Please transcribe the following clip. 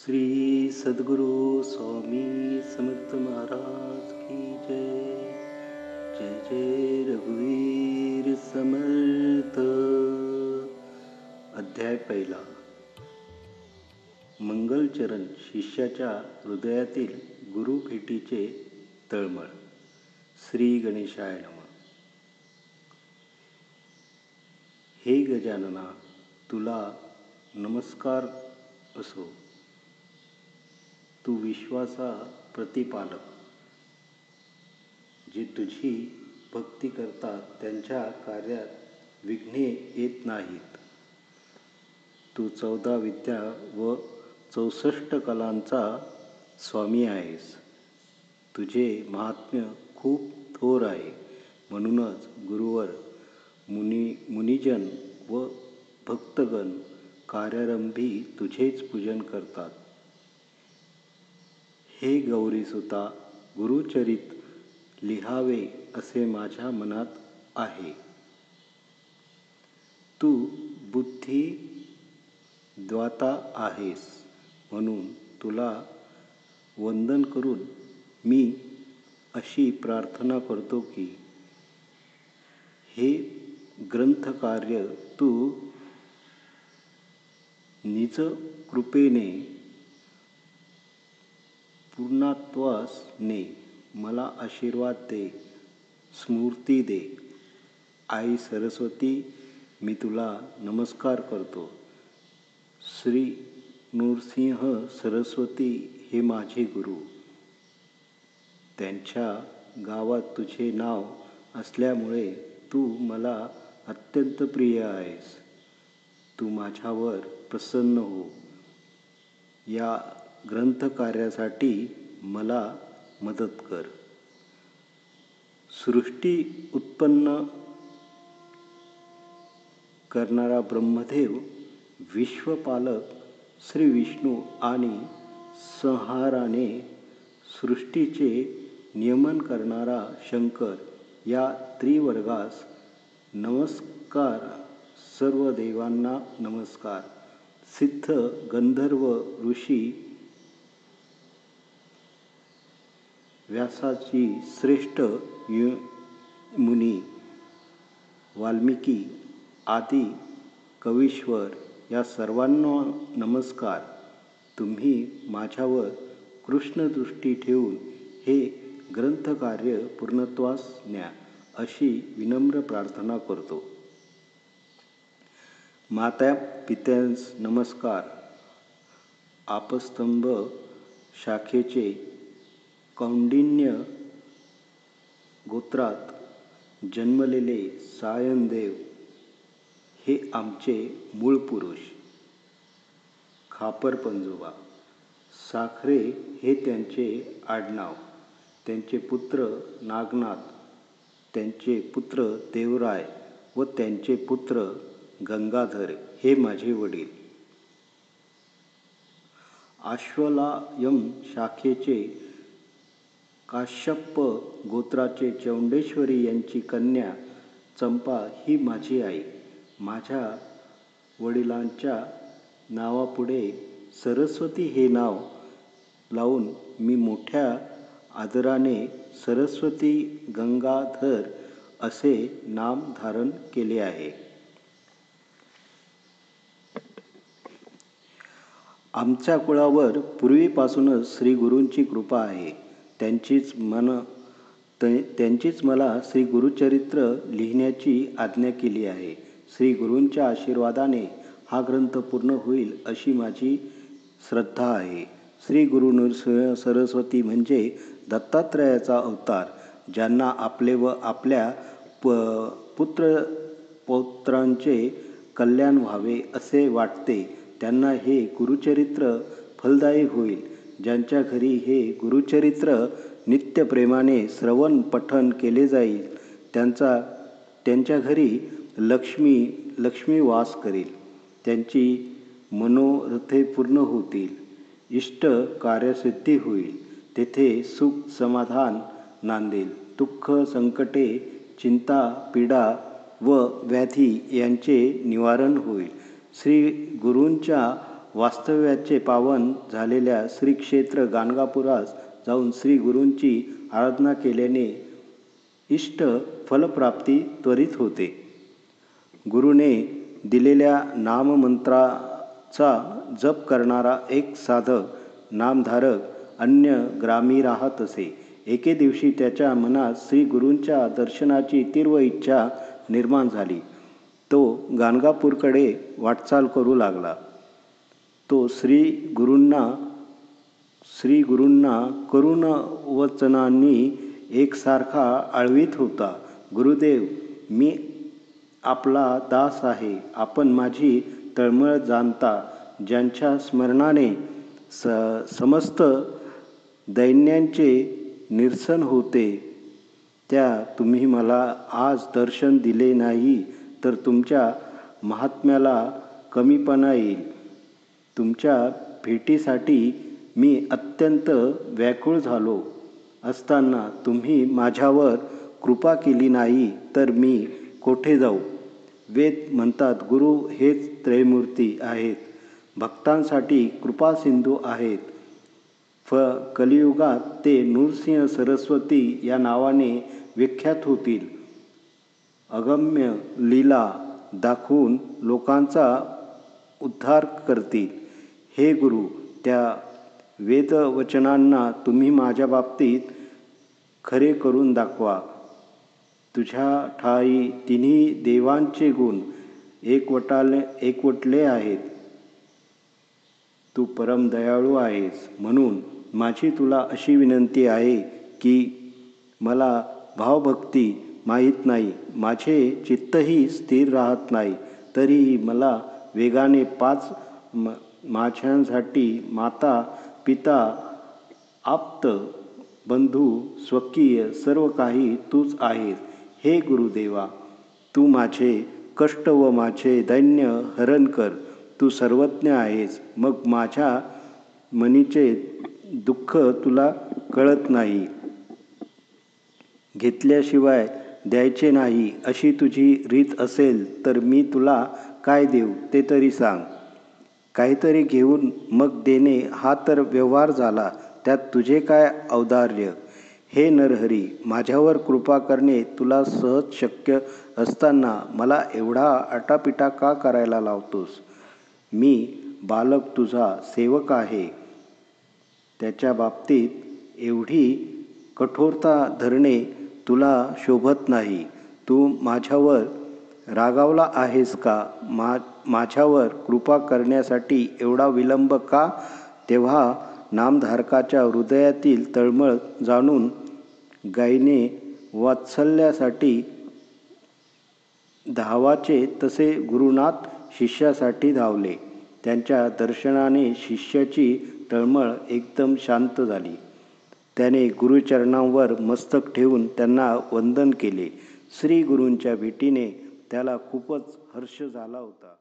श्री सद्गुरु स्वामी समर्थ महाराज की जय. जय जय रघुवीर समर्थ. अध्याय पहिला. मंगलचरण शिष्याच्या हृदयातील गुरुभेटीचे तळमळ. श्री गणेशाय नमः. हे गजानना, तुला नमस्कार असो. तू विश्वाचा प्रतिपालक. जे तुझी भक्ती करतात त्यांच्या कार्यात विघ्ने येत नाहीत. तू 14 विद्या व 64 कलांचा स्वामी आहेस. तुझे महात्म्य खूप थोर आहे. म्हणूनच गुरुवर मुनिजन व भक्तगण कार्यारंभी तुझेच पूजन करतात. हे गौरीसुता, गुरुचरित लिहावे असे माझ्या मनात आहे. तू बुद्धिद्वाता आहेस, म्हणून तुला वंदन करून मी अशी प्रार्थना करतो की हे ग्रंथकार्य तू निज कृपेने पूर्णत्वास ने. मला आशीर्वाद दे, स्फूर्ती दे. आई सरस्वती, मी तुला नमस्कार करतो. श्री नृसिंह सरस्वती हे माझे गुरु. त्यांच्या गावात तुझे नाव असल्यामुळे तू मला अत्यंत प्रिय आहेस. तू माझ्यावर प्रसन्न हो. या ग्रंथकार्यासाठी मला मदत कर. सृष्टी उत्पन्न करणारा ब्रह्मदेव, विश्वपालक श्री विष्णू आणि संहाराने सृष्टीचे नियमन करणारा शंकर या त्रिवर्गास नमस्कार. सर्व देवांना नमस्कार. सिद्ध गंधर्व ऋषी व्यासाची श्रेष्ठ मुनी वाल्मिकी आदी कवीश्वर या सर्वांना नमस्कार. तुम्ही माझ्यावर कृष्णदृष्टी ठेवून हे ग्रंथकार्य पूर्णत्वास न्या, अशी विनम्र प्रार्थना करतो. माता पित्यांस नमस्कार. आपस्तंभ शाखेचे कौंडिन्य गोत्रात जन्मलेले सायनदेव हे आमचे मूळ पुरुष. खापरपंजोबा साखरे हे त्यांचे आडनाव. त्यांचे पुत्र नागनाथ, त्यांचे पुत्र देवराय व त्यांचे पुत्र गंगाधर हे माझे वडील. आश्वलायन शाखेचे काश्यप गोत्राचे चौंडेश्वरी यांची कन्या चंपा ही माझी आई. माझ्या वडिलांच्या नावापुढे सरस्वती हे नाव लावून मी मोठ्या आदराने सरस्वती गंगाधर असे नाम धारण केले आहे. आमच्या कुळावर पूर्वीपासूनच श्री गुरूंची कृपा आहे. त्यांचीच मला श्री गुरुचरित्र लिहिण्याची आज्ञा केली आहे. श्री गुरूंच्या आशीर्वादाने हा ग्रंथ पूर्ण होईल अशी माझी श्रद्धा आहे. श्री गुरु नृसिंह सरस्वती म्हणजे दत्तात्रयाचा अवतार. ज्यांना आपले व आपल्या पुत्रपौत्रांचे कल्याण व्हावे असे वाटते त्यांना हे गुरुचरित्र फलदायी होईल. ज्यांच्या घरी हे गुरुचरित्र नित्य प्रेमाने श्रवण पठण केले जाईल त्यांच्या घरी लक्ष्मी वास करेल. त्यांची मनोरथे पूर्ण होतील. इष्ट कार्यसिद्धी होईल. तेथे सुख समाधान नांदेल. दुःख संकटे चिंता पीडा व व्याधी यांचे निवारण होईल. श्री गुरूंच्या वास्तव्याचे पावन झालेल्या श्री क्षेत्र गाणगापुरास जाऊन श्री गुरूंची आराधना केल्याने इष्ट फलप्राप्ती त्वरित होते. गुरुने दिलेल्या नाममंत्राचा जप करणारा एक साधक नामधारक अन्य ग्रामी राहत असे. एके दिवशी त्याच्या मनात श्री गुरूंच्या दर्शनाची तीव्र इच्छा निर्माण झाली. तो गाणगापूरकडे वाटचाल करू लागला. तो श्री गुरूंना करुण वचनांनी एकसारखा आळवीत होता. गुरुदेव, मी आपला दास आहे. आपण माझी तळमळ जाणता. ज्यांच्या स्मरणाने समस्त दैन्यांचे निरसन होते, त्या तुम्ही मला आज दर्शन दिले नाही तर तुमच्या महात्म्याला कमीपणा येईल. तुमच्या भेटीसाठी मी अत्यंत व्याकुळ झालो असताना तुम्ही माझ्यावर कृपा केली नाही तर मी कोठे जाऊ. वेद म्हणतात गुरु हेच त्रयमूर्ती आहेत, भक्तांसाठी कृपासिंधू आहेत. कलियुगात ते नृसिंह सरस्वती या नावाने विख्यात होतील. अगम्य लीला दाखवून लोकांचा उद्धार करतील. हे गुरु, त्या वेदवचनांना तुम्ही माझ्या बाबतीत खरे करून दाखवा. तुझ्या ठायी तिन्ही देवांचे गुण एकवटले आहेत. तू परम दयाळू आहेस. म्हणून माझी तुला अशी विनंती आहे की मला भावभक्ती माहीत नाही, माझे चित्तही स्थिर राहत नाही, तरीही मला वेगाने 5 माझ्यांसाठी माता पिता आप्त बंधू स्वकीय सर्व काही तूच आहेस. हे गुरुदेवा, तू माझे कष्ट व माझे दैन्य हरण कर. तू सर्वज्ञ आहेस. मग माझ्या मनीचे दुःख तुला कळत नाही. घेतल्याशिवाय द्यायचे नाही अशी तुझी रीत असेल तर मी तुला काय देऊ ते तरी सांग. काहीतरी घेऊन मग देणे हा तर व्यवहार झाला. त्यात तुझे काय औदार्य. हे नरहरी, माझ्यावर कृपा करणे तुला सहज शक्य असताना मला एवढा आटापिटा का करायला लावतोस. मी बालक तुझा सेवक आहे. त्याच्या बाबतीत एवढी कठोरता धरणे तुला शोभत नाही. तू माझ्यावर रागावला आहेस का. माझ्यावर कृपा करण्यासाठी एवढा विलंब का. तेव्हा नामधारकाच्या हृदयातील तळमळ जाणून गायीने वात्सल्यासाठी धावाचे तसे गुरुनाथ शिष्यासाठी धावले. त्यांच्या दर्शनाने शिष्याची तळमळ एकदम शांत झाली. त्याने गुरुचरणांवर मस्तक ठेवून त्यांना वंदन केले. श्री गुरूंच्या भेटीने त्याला खूपच हर्ष झाला होता.